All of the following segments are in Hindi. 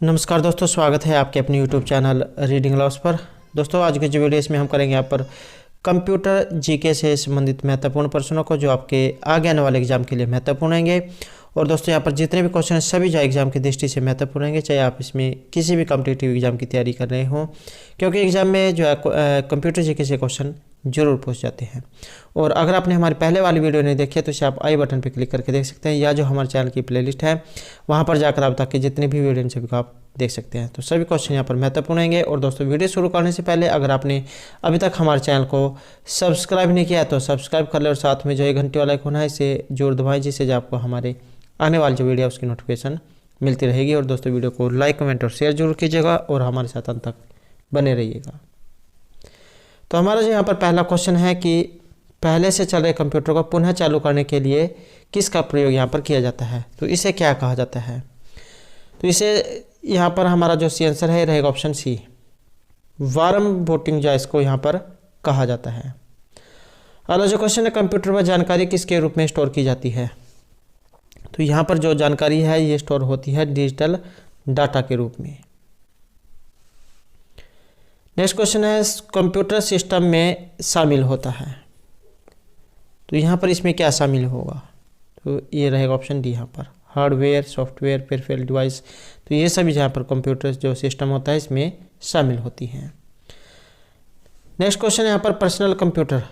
नमस्कार दोस्तों, स्वागत है आपके अपने YouTube चैनल रीडिंग लॉस पर। दोस्तों आज के जो वीडियो इसमें हम करेंगे यहाँ पर कंप्यूटर जीके से संबंधित महत्वपूर्ण प्रश्नों को जो आपके आगे आने वाले एग्जाम के लिए महत्वपूर्ण होंगे। और दोस्तों यहाँ पर जितने भी क्वेश्चन हैं सभी जो एग्जाम की दृष्टि से महत्वपूर्ण होंगे, चाहे आप इसमें किसी भी कॉम्पिटिटिव एग्जाम की तैयारी कर रहे हों, क्योंकि एग्जाम में जो है कंप्यूटर जीके से क्वेश्चन जरूर पूछ जाते हैं। और अगर आपने हमारी पहले वाली वीडियो नहीं देखी है तो इसे आप आई बटन पर क्लिक करके देख सकते हैं, या जो हमारे चैनल की प्लेलिस्ट है वहाँ पर जाकर आप ताकि जितने भी वीडियो इन सभी को आप देख सकते हैं। तो सभी क्वेश्चन यहाँ पर महत्वपूर्ण होंगे। और दोस्तों वीडियो शुरू करने से पहले अगर आपने अभी तक हमारे चैनल को सब्सक्राइब नहीं किया तो सब्सक्राइब कर ले और साथ में जो ये घंटे वाला आइकन है इसे जोड़ दबाएं, जिससे जो आपको हमारे आने वाली जो वीडियो है उसकी नोटिफिकेशन मिलती रहेगी। और दोस्तों वीडियो को लाइक, कमेंट और शेयर जरूर कीजिएगा और हमारे साथ अंत तक बने रहिएगा। तो हमारा जो यहाँ पर पहला क्वेश्चन है कि पहले से चल रहे कंप्यूटर को पुनः चालू करने के लिए किसका प्रयोग यहाँ पर किया जाता है, तो इसे क्या कहा जाता है। तो इसे यहाँ पर हमारा जो सी आंसर है रहेगा ऑप्शन सी, वार्म बूटिंग जो इसको यहाँ पर कहा जाता है। अगला जो क्वेश्चन है, कंप्यूटर में जानकारी किसके रूप में स्टोर की जाती है, तो यहाँ पर जो जानकारी है ये स्टोर होती है डिजिटल डाटा के रूप में। नेक्स्ट क्वेश्चन है, कंप्यूटर सिस्टम में शामिल होता है, तो यहाँ पर इसमें क्या शामिल होगा, तो ये रहेगा ऑप्शन डी, यहाँ पर हार्डवेयर, सॉफ्टवेयर, पेरिफेरल डिवाइस। तो ये सभी जहाँ पर कंप्यूटर जो सिस्टम होता है इसमें शामिल होती हैं। नेक्स्ट क्वेश्चन है यहाँ पर पर्सनल कंप्यूटर,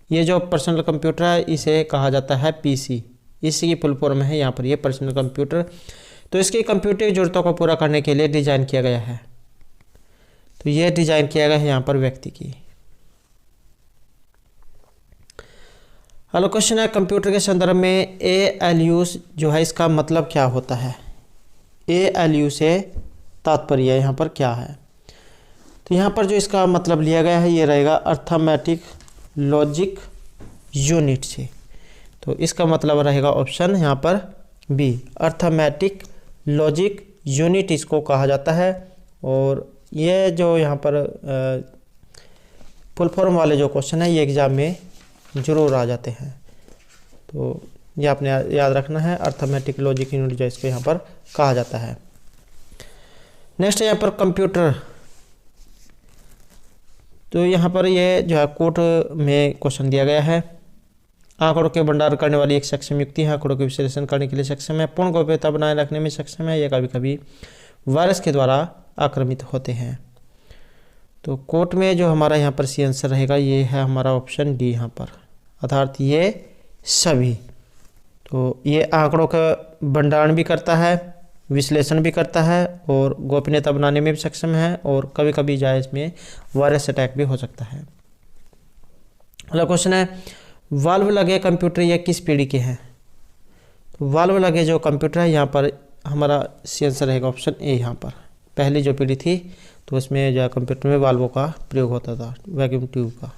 ये जो पर्सनल कंप्यूटर है इसे कहा जाता है पीसी, इसी की फुल फॉर्म है यहाँ पर ये पर्सनल कंप्यूटर। तो इसकी कंप्यूटिंग जरूरतों को पूरा करने के लिए डिजाइन किया गया है, तो ये डिजाइन किया गया है यहाँ पर व्यक्ति की। हेलो क्वेश्चन है, कंप्यूटर के संदर्भ में ALU जो है इसका मतलब क्या होता है। ALU से तात्पर्य यहाँ पर क्या है, तो यहाँ पर जो इसका मतलब लिया गया है ये रहेगा अर्थमेटिक लॉजिक यूनिट से। तो इसका मतलब रहेगा ऑप्शन यहाँ पर बी, अर्थमेटिक लॉजिक यूनिट इसको कहा जाता है। और ये जो यहाँ पर फुल फॉर्म वाले जो क्वेश्चन है ये एग्जाम में जरूर आ जाते हैं, तो ये आपने याद रखना है, अर्थमेटिक लॉजिक यूनिट जो इसको यहाँ पर कहा जाता है। नेक्स्ट है यहाँ पर कंप्यूटर, तो यहाँ पर ये जो है कोर्ट में क्वेश्चन दिया गया है, आंकड़ों के भंडार करने वाली एक सक्षम युक्ति है, आंकड़ों के विश्लेषण करने के लिए सक्षम है, पूर्ण गोपनीयता बनाए रखने में सक्षम है, या कभी कभी वायरस के द्वारा आक्रमित होते हैं। तो कोर्ट में जो हमारा यहाँ पर सी आंसर रहेगा ये है हमारा ऑप्शन डी, यहाँ पर अर्थात ये सभी। तो ये आंकड़ों का भंडारण भी करता है, विश्लेषण भी करता है और गोपनीयता बनाने में भी सक्षम है, और कभी कभी जाए इसमें वायरस अटैक भी हो सकता है। अगला क्वेश्चन है, वाल्व लगे कंप्यूटर ये किस पीढ़ी के हैं, तो वाल्व लगे जो कंप्यूटर है यहाँ पर हमारा सी आंसर रहेगा ऑप्शन ए, यहाँ पर पहली जो पीढ़ी थी तो उसमें जो कंप्यूटर में वाल्वों का प्रयोग होता था, वैक्यूम ट्यूब का।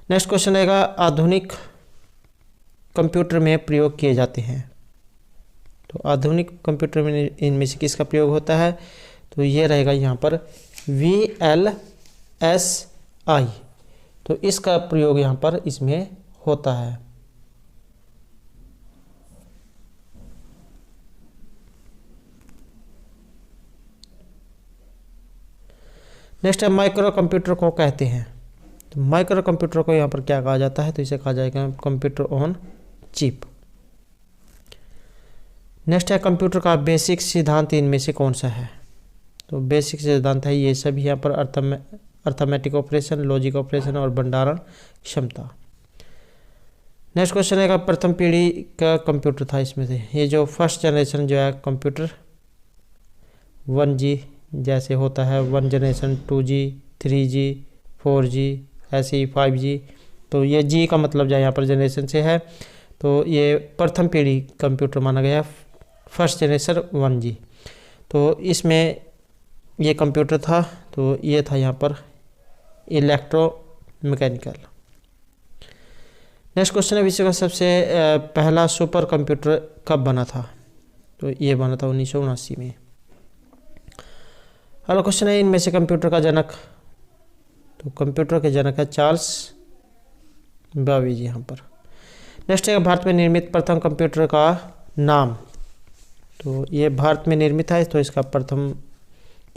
नेक्स्ट क्वेश्चन रहेगा, आधुनिक कंप्यूटर में प्रयोग किए जाते हैं, तो आधुनिक कंप्यूटर में इनमें से किसका प्रयोग होता है, तो ये रहेगा यहाँ पर VLSI, तो इसका प्रयोग यहाँ पर इसमें होता है। नेक्स्ट है, माइक्रो कंप्यूटर को कहते हैं, तो माइक्रो कंप्यूटर को यहाँ पर क्या कहा जाता है, तो इसे कहा जाएगा कंप्यूटर ऑन चिप। नेक्स्ट है, कंप्यूटर का बेसिक सिद्धांत इनमें से कौन सा है, तो बेसिक सिद्धांत है ये सभी यहाँ पर अर्थमेटिक ऑपरेशन, लॉजिक ऑपरेशन और भंडारण क्षमता। नेक्स्ट क्वेश्चन है, प्रथम पीढ़ी का कंप्यूटर था इसमें से, ये जो फर्स्ट जनरेशन जो है कंप्यूटर 1G जैसे होता है, 1 जनरेशन 2G 3G 4G ऐसे ही 5G, तो ये G का मतलब जो यहाँ पर जनरेशन से है, तो ये प्रथम पीढ़ी कंप्यूटर माना गया, फर्स्ट जनरेशन 1G। तो इसमें ये कंप्यूटर था, तो ये था यहाँ पर इलेक्ट्रोमैकेनिकल। नेक्स्ट क्वेश्चन है, विश्व का सबसे पहला सुपर कंप्यूटर कब बना था, तो ये बना था 1979 में। अगला क्वेश्चन है, इनमें से कंप्यूटर का जनक, तो कंप्यूटर के जनक है चार्ल्स बाबेज यहाँ पर। नेक्स्ट है, भारत में निर्मित प्रथम कंप्यूटर का नाम, तो ये भारत में निर्मित है, तो इसका प्रथम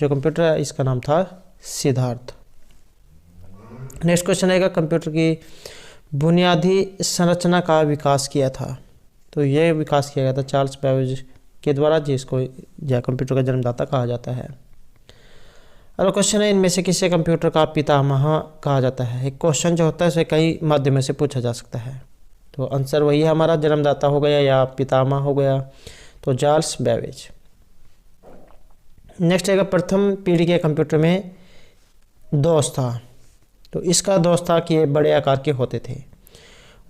जो कंप्यूटर है इसका नाम था सिद्धार्थ। नेक्स्ट क्वेश्चन आएगा, कंप्यूटर की बुनियादी संरचना का विकास किया था। तो ये विकास किया गया था चार्ल्स बेबेज के द्वारा, जिसको या कंप्यूटर का जन्मदाता कहा जाता है। अगला क्वेश्चन है, इनमें से किसे कंप्यूटर का पितामह कहा जाता है। एक क्वेश्चन जो होता है उसे कई माध्यमों से पूछा जा सकता है, तो आंसर वही है हमारा, जन्मदाता हो गया या पितामह हो गया, तो चार्ल्स बेबेज। नेक्स्ट आएगा, प्रथम पीढ़ी के कंप्यूटर में दोष था। तो इसका दोष था कि ये बड़े आकार के होते थे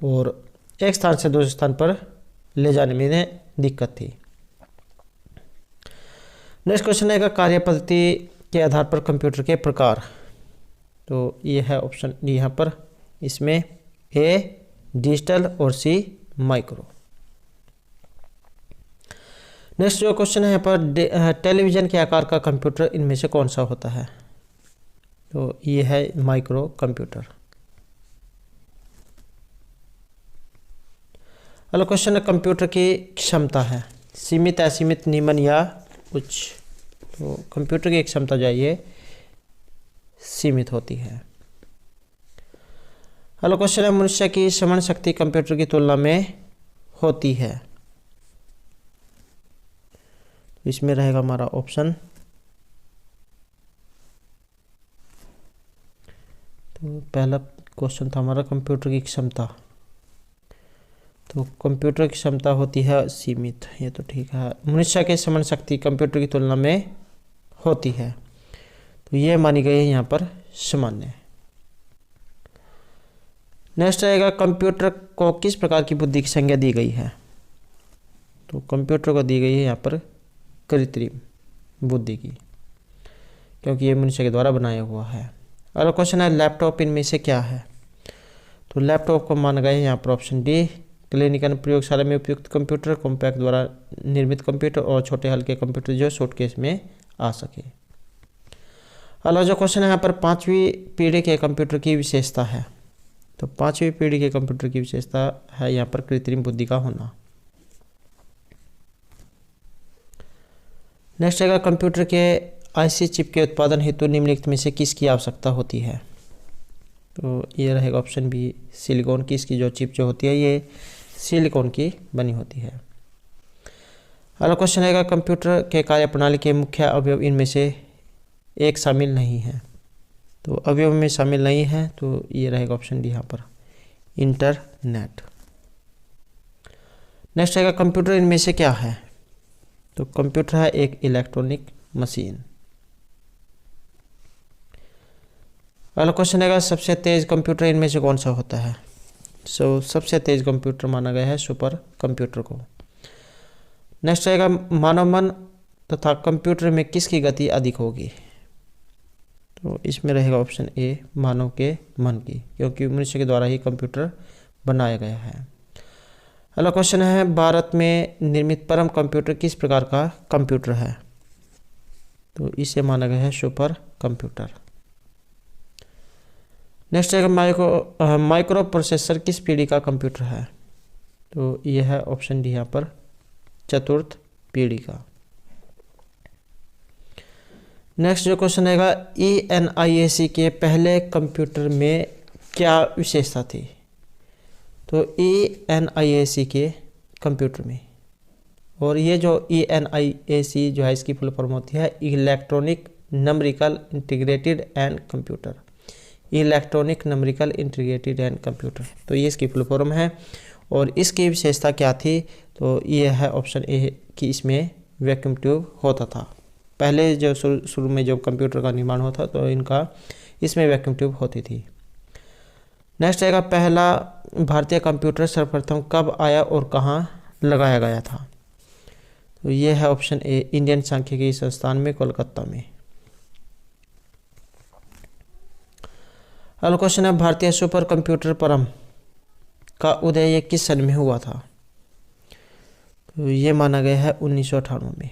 और एक स्थान से दूसरे स्थान पर ले जाने में दिक्कत थी। नेक्स्ट क्वेश्चन है, कार्य पद्धति के आधार पर कंप्यूटर के प्रकार। तो ये है ऑप्शन यहाँ पर, इसमें ए डिजिटल और सी माइक्रो। नेक्स्ट जो क्वेश्चन है यहाँ पर, टेलीविजन के आकार का कंप्यूटर इनमें से कौन सा होता है। तो ये है माइक्रो कंप्यूटर। अगला क्वेश्चन है, कंप्यूटर की क्षमता है सीमित, असीमित, निम्न या उच्च। तो कंप्यूटर की क्षमता जो है ये सीमित होती है। अगला क्वेश्चन है, मनुष्य की स्मरण शक्ति कंप्यूटर की तुलना में होती है। इसमें रहेगा हमारा ऑप्शन, तो पहला क्वेश्चन था हमारा कंप्यूटर की क्षमता, तो कंप्यूटर की क्षमता होती है सीमित, ये तो ठीक है। मनुष्य की स्मरण शक्ति कंप्यूटर की तुलना में होती है, तो ये मानी गई है यहाँ पर सामान्य। नेक्स्ट आएगा, कंप्यूटर को किस प्रकार की बुद्धि की संज्ञा दी गई है। तो कंप्यूटर को दी गई है यहाँ पर कृत्रिम बुद्धि की, क्योंकि ये मनुष्य के द्वारा बनाया हुआ है। अगला क्वेश्चन है, लैपटॉप इनमें से क्या है। तो लैपटॉप को माना गया है यहाँ पर ऑप्शन डी, क्लिनिकल प्रयोगशाला में उपयुक्त कंप्यूटर, कॉम्पैक्ट द्वारा निर्मित कंप्यूटर और छोटे हल्के कंप्यूटर जो सूटकेस में आ सके। अगला जो क्वेश्चन है यहाँ पर, पांचवी पीढ़ी के कंप्यूटर की विशेषता है। तो पांचवी पीढ़ी के कंप्यूटर की विशेषता है यहाँ पर कृत्रिम बुद्धि का होना। नेक्स्ट आएगा, कंप्यूटर के आईसी चिप के उत्पादन हेतु निम्नलिखित में से किसकी आवश्यकता होती है। तो ये रहेगा ऑप्शन बी, सिलिकॉन की। इसकी जो चिप जो होती है ये सिलिकॉन की बनी होती है। अगला क्वेश्चन आएगा, कंप्यूटर के कार्यप्रणाली के मुख्य अवयव इनमें से एक शामिल नहीं है। तो अवयव में शामिल नहीं है, तो ये रहेगा ऑप्शन डी यहाँ पर, इंटरनेट। नेक्स्ट आएगा, कंप्यूटर इनमें से क्या है। तो कंप्यूटर है एक इलेक्ट्रॉनिक मशीन। अगला क्वेश्चन है, सबसे तेज कंप्यूटर इनमें से कौन सा होता है। सबसे तेज कंप्यूटर माना गया है सुपर कंप्यूटर को। नेक्स्ट आएगा, मानव मन तथा कंप्यूटर में किसकी गति अधिक होगी। तो इसमें रहेगा ऑप्शन ए, मानव के मन की, क्योंकि मनुष्य के द्वारा ही कंप्यूटर बनाया गया है। अगला क्वेश्चन है, भारत में निर्मित परम कंप्यूटर किस प्रकार का कंप्यूटर है। तो इसे माना गया है सुपर कंप्यूटर। नेक्स्ट है, माइक्रो प्रोसेसर किस पीढ़ी का कंप्यूटर है। तो यह है ऑप्शन डी यहाँ पर, चतुर्थ पीढ़ी का। नेक्स्ट जो क्वेश्चन आएगा, ENIAC के पहले कंप्यूटर में क्या विशेषता थी। तो ENIAC के कंप्यूटर में, और ये जो ENIAC जो है इसकी फुल फॉर्म होती है electronic numerical integrated and computer. Electronic numerical integrated and computer, तो ये इसकी फुल फॉर्म है। और इसकी विशेषता क्या थी। तो ये है ऑप्शन ए कि इसमें वैक्यूम ट्यूब होता था। पहले जो शुरू में जब कंप्यूटर का निर्माण होता तो इनका इसमें वैक्यूम ट्यूब होती थी। नेक्स्ट आएगा, पहला भारतीय कंप्यूटर सर्वप्रथम कब आया और कहाँ लगाया गया था। तो ये है ऑप्शन ए, इंडियन सांख्यिकी संस्थान में, कोलकाता में। अगला क्वेश्चन है, भारतीय सुपर कंप्यूटर परम का उदय ये किस सन में हुआ था। तो ये माना गया है 1998 में।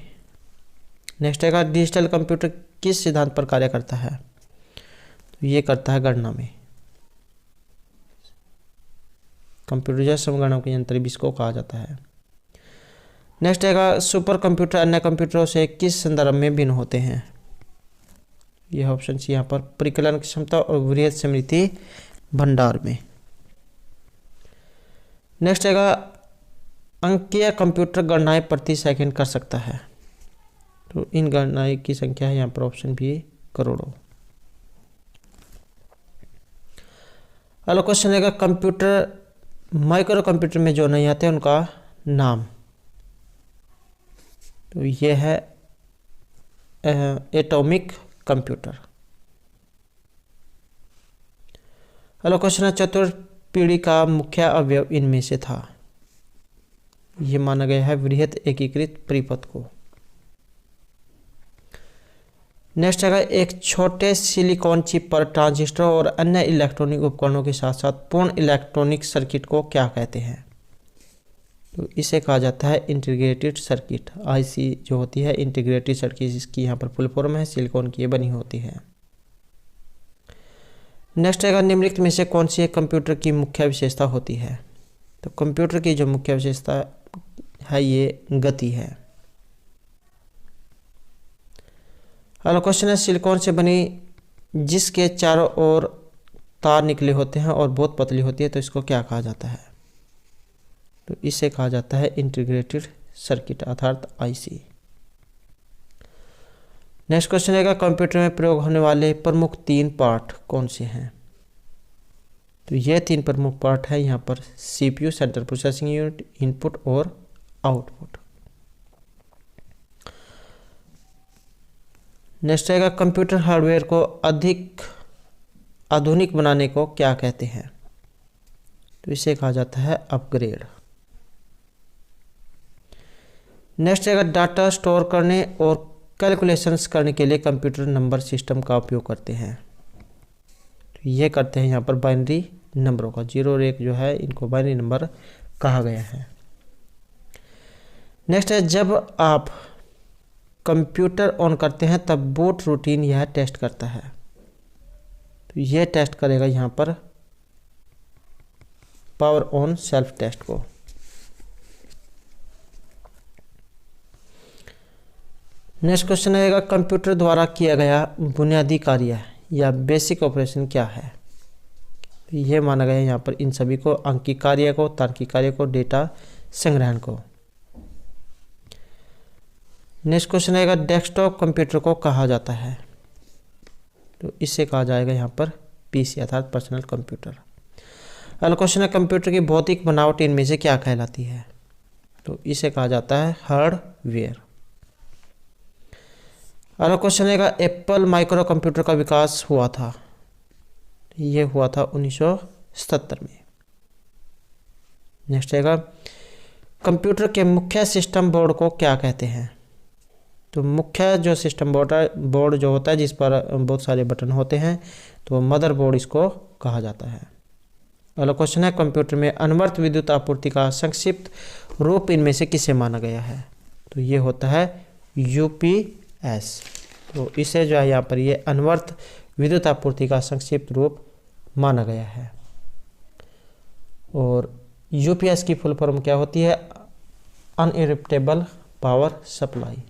नेक्स्ट आएगा, डिजिटल कंप्यूटर किस सिद्धांत पर कार्य करता है। तो ये करता है गणना में। कंप्यूटर समगणना के यंत्र भी इसको कहा जाता है। नेक्स्ट आएगा सुपर कंप्यूटर अन्य कंप्यूटरों से किस संदर्भ में भिन्न होते हैं। यह ऑप्शन सी यहाँ पर परिकलन की क्षमता और वृहद स्मृति भंडार में। नेक्स्ट आएगा अंकीय कंप्यूटर गणनाएं प्रति सेकंड कर सकता है। तो इन गणनाएं की संख्या है यहाँ पर ऑप्शन बी करोड़ों। अगला क्वेश्चन आएगा कंप्यूटर माइक्रो कंप्यूटर में जो नहीं आते उनका नाम। तो ये है एटॉमिक कंप्यूटर। अगला क्वेश्चन है चतुर्थ पीढ़ी का मुख्य अवयव इनमें से था। यह माना गया है वृहद एकीकृत परिपथ को। नेक्स्ट है एक छोटे सिलिकॉन चिप पर ट्रांजिस्टर और अन्य इलेक्ट्रॉनिक उपकरणों के साथ साथ पूर्ण इलेक्ट्रॉनिक सर्किट को क्या कहते हैं। तो इसे कहा जाता है इंटीग्रेटेड सर्किट। आईसी जो होती है इंटीग्रेटेड सर्किट, इसकी यहाँ पर फुल फॉर्म है, सिलिकॉन की ये बनी होती है। नेक्स्ट है निम्नलिखित में से कौन सी एक कंप्यूटर की मुख्य विशेषता होती है। तो कंप्यूटर की जो मुख्य विशेषता है ये गति है। अगला क्वेश्चन है सिलिकॉन से बनी जिसके चारों ओर तार निकले होते हैं और बहुत पतली होती है, तो इसको क्या कहा जाता है। तो इसे कहा जाता है इंटीग्रेटेड सर्किट अर्थात आईसी। नेक्स्ट क्वेश्चन है कंप्यूटर में प्रयोग होने वाले प्रमुख 3 पार्ट कौन से हैं। तो ये 3 प्रमुख पार्ट है यहाँ पर CPU central processing unit, input और आउटपुट। नेक्स्ट आएगा कंप्यूटर हार्डवेयर को अधिक आधुनिक बनाने को क्या कहते हैं। तो इसे कहा जाता है अपग्रेड। नेक्स्ट आएगा डाटा स्टोर करने और कैलकुलेशंस करने के लिए कंप्यूटर नंबर सिस्टम का उपयोग करते हैं। तो ये करते हैं यहाँ पर बाइनरी नंबरों का, 0 और 1 जो है इनको बाइनरी नंबर कहा गया है। नेक्स्ट है जब आप कंप्यूटर ऑन करते हैं तब बूट रूटीन यह टेस्ट करता है। तो यह टेस्ट करेगा यहाँ पर पावर ऑन सेल्फ टेस्ट को। नेक्स्ट क्वेश्चन आएगा कंप्यूटर द्वारा किया गया बुनियादी कार्य या बेसिक ऑपरेशन क्या है। तो यह माना गया यहाँ पर इन सभी को, अंकीय कार्य को, तार्किक कार्य को, डेटा संग्रहण को। नेक्स्ट क्वेश्चन आएगा डेस्कटॉप कंप्यूटर को कहा जाता है। तो इससे कहा जाएगा यहाँ पर पीसी अर्थात पर्सनल कंप्यूटर। अगला क्वेश्चन है कंप्यूटर की भौतिक बनावट इनमें से क्या कहलाती है। तो इसे कहा जाता है हार्डवेयर। अगला क्वेश्चन है एप्पल माइक्रो कंप्यूटर का विकास हुआ था। ये हुआ था 1977 में। नेक्स्ट आएगा कंप्यूटर के मुख्य सिस्टम बोर्ड को क्या कहते हैं। तो मुख्य जो सिस्टम बोर्ड जो होता है जिस पर बहुत सारे बटन होते हैं, तो मदरबोर्ड इसको कहा जाता है। अगला क्वेश्चन है कंप्यूटर में अनवर्त विद्युत आपूर्ति का संक्षिप्त रूप इनमें से किसे माना गया है। तो ये होता है यूपीएस। तो इसे जो है यहाँ पर ये अनवर्त विद्युत आपूर्ति का संक्षिप्त रूप माना गया है। और यूपीएस की फुल फॉर्म क्या होती है, अनइंटरप्टेबल पावर सप्लाई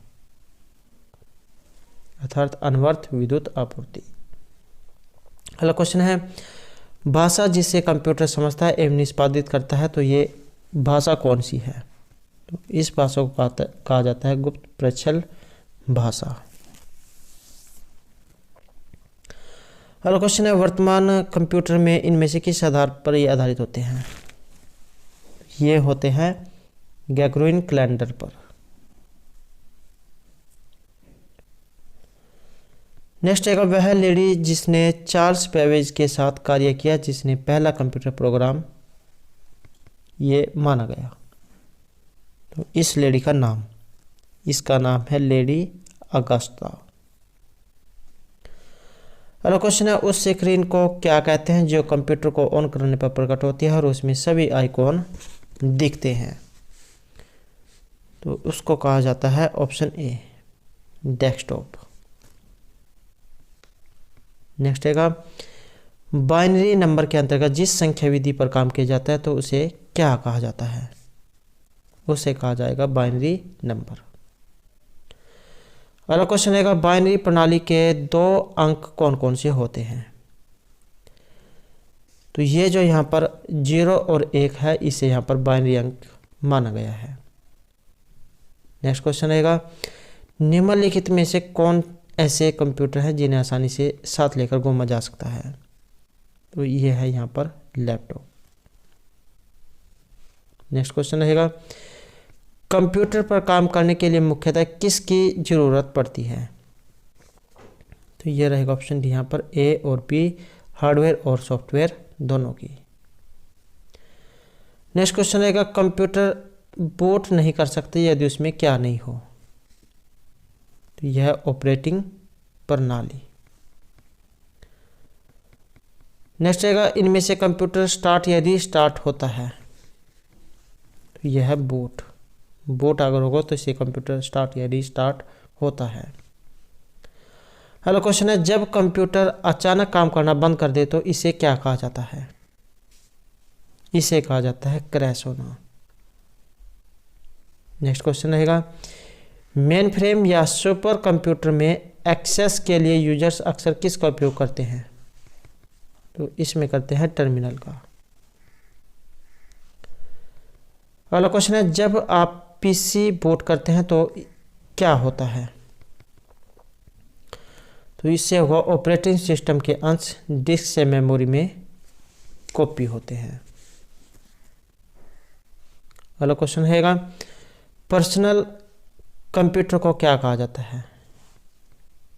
अर्थात अनवर्त विद्युत आपूर्ति। अगला क्वेश्चन है भाषा जिसे कंप्यूटर समझता है एवं निष्पादित करता है, तो ये भाषा कौन सी है। तो इस भाषा को कहा जाता है गुप्त प्रच्छल भाषा। अगला क्वेश्चन है वर्तमान कंप्यूटर में इनमें से किस आधार पर ये आधारित होते हैं। ये होते हैं ग्रेगोरियन कैलेंडर पर। नेक्स्ट है वह लेडी जिसने चार्ल्स बेबेज के साथ कार्य किया, जिसने पहला कंप्यूटर प्रोग्राम ये माना गया। तो इस लेडी का नाम, इसका नाम है लेडी अगस्ता। अगला क्वेश्चन है उस स्क्रीन को क्या कहते हैं जो कंप्यूटर को ऑन करने पर प्रकट होती है और उसमें सभी आइकॉन दिखते हैं। तो उसको कहा जाता है ऑप्शन ए डेस्कटॉप। नेक्स्ट है बाइनरी नंबर के अंतर्गत जिस संख्या विधि पर काम किया जाता है तो उसे क्या कहा जाता है। उसे कहा जाएगा बाइनरी नंबर। अगला क्वेश्चन है बाइनरी प्रणाली के 2 अंक कौन कौन से होते हैं। तो ये जो यहाँ पर 0 और 1 है, इसे यहाँ पर बाइनरी अंक माना गया है। नेक्स्ट क्वेश्चन रहेगा निम्नलिखित में से कौन ऐसे कंप्यूटर हैं जिन्हें आसानी से साथ लेकर घूमा जा सकता है। तो ये है यहाँ पर लैपटॉप। नेक्स्ट क्वेश्चन रहेगा कंप्यूटर पर काम करने के लिए मुख्यतः किसकी ज़रूरत पड़ती है। तो ये रहेगा ऑप्शन डी यहाँ पर ए और बी, हार्डवेयर और सॉफ्टवेयर दोनों की। नेक्स्ट क्वेश्चन रहेगा कंप्यूटर बूट नहीं कर सकते यदि उसमें क्या नहीं हो। तो यह ऑपरेटिंग प्रणाली। नेक्स्ट रहेगा इनमें से कंप्यूटर स्टार्ट यदि स्टार्ट होता है। तो यह है बूट। बूट अगर होगा तो इसे कंप्यूटर स्टार्ट यदि स्टार्ट होता है। अगला क्वेश्चन है जब कंप्यूटर अचानक काम करना बंद कर दे तो इसे क्या कहा जाता है। इसे कहा जाता है क्रैश होना। नेक्स्ट क्वेश्चन रहेगा मेन फ्रेम या सुपर कंप्यूटर में एक्सेस के लिए यूजर्स अक्सर किसका उपयोग करते हैं। तो इसमें करते हैं टर्मिनल का। अगला क्वेश्चन है जब आप पीसी बूट करते हैं तो क्या होता है। तो इससे हुआ ऑपरेटिंग सिस्टम के अंश डिस्क से मेमोरी में कॉपी होते हैं। अगला क्वेश्चन है पर्सनल कंप्यूटर को क्या कहा जाता है।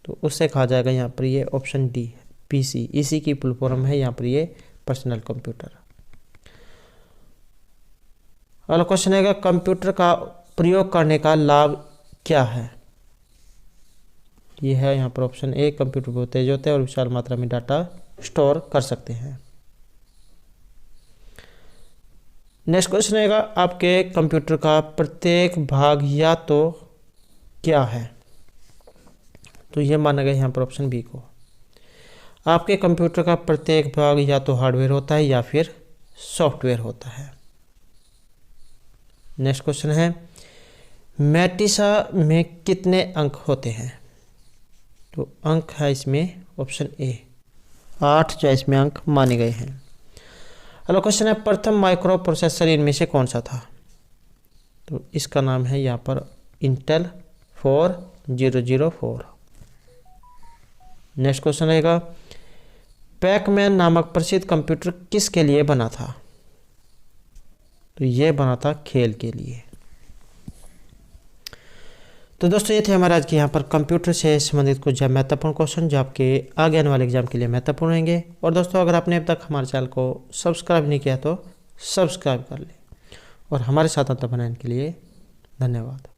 तो उससे कहा जाएगा यहाँ पर ये ऑप्शन डी पीसी, इसी की फुल फॉर्म है यहाँ पर ये पर्सनल कंप्यूटर। अगला क्वेश्चन है कंप्यूटर का प्रयोग करने का लाभ क्या है। ये है यहाँ पर ऑप्शन ए कंप्यूटर बहुत तेज होते हैं और विशाल मात्रा में डाटा स्टोर कर सकते हैं। नेक्स्ट क्वेश्चन है आपके कंप्यूटर का प्रत्येक भाग या तो क्या है। तो ये माना गया यहाँ पर ऑप्शन बी को। आपके कंप्यूटर का प्रत्येक भाग या तो हार्डवेयर होता है या फिर सॉफ्टवेयर होता है। नेक्स्ट क्वेश्चन है मैटिसा में कितने अंक होते हैं। तो अंक है इसमें ऑप्शन ए 8 जो इसमें अंक माने गए हैं। अगला क्वेश्चन है प्रथम माइक्रो प्रोसेसर इनमें से कौन सा था। तो इसका नाम है यहाँ पर इंटेल 4004। नेक्स्ट क्वेश्चन रहेगा पैकमैन नामक प्रसिद्ध कंप्यूटर किसके लिए बना था। तो ये बना था खेल के लिए। तो दोस्तों ये थे हमारे आज के यहाँ पर कंप्यूटर से संबंधित कुछ महत्वपूर्ण क्वेश्चन जो आपके आगे आने वाले एग्जाम के लिए महत्वपूर्ण रहेंगे। और दोस्तों अगर आपने अब तक हमारे चैनल को सब्सक्राइब नहीं किया तो सब्सक्राइब कर लें और हमारे साथ अंत बनाने के लिए धन्यवाद।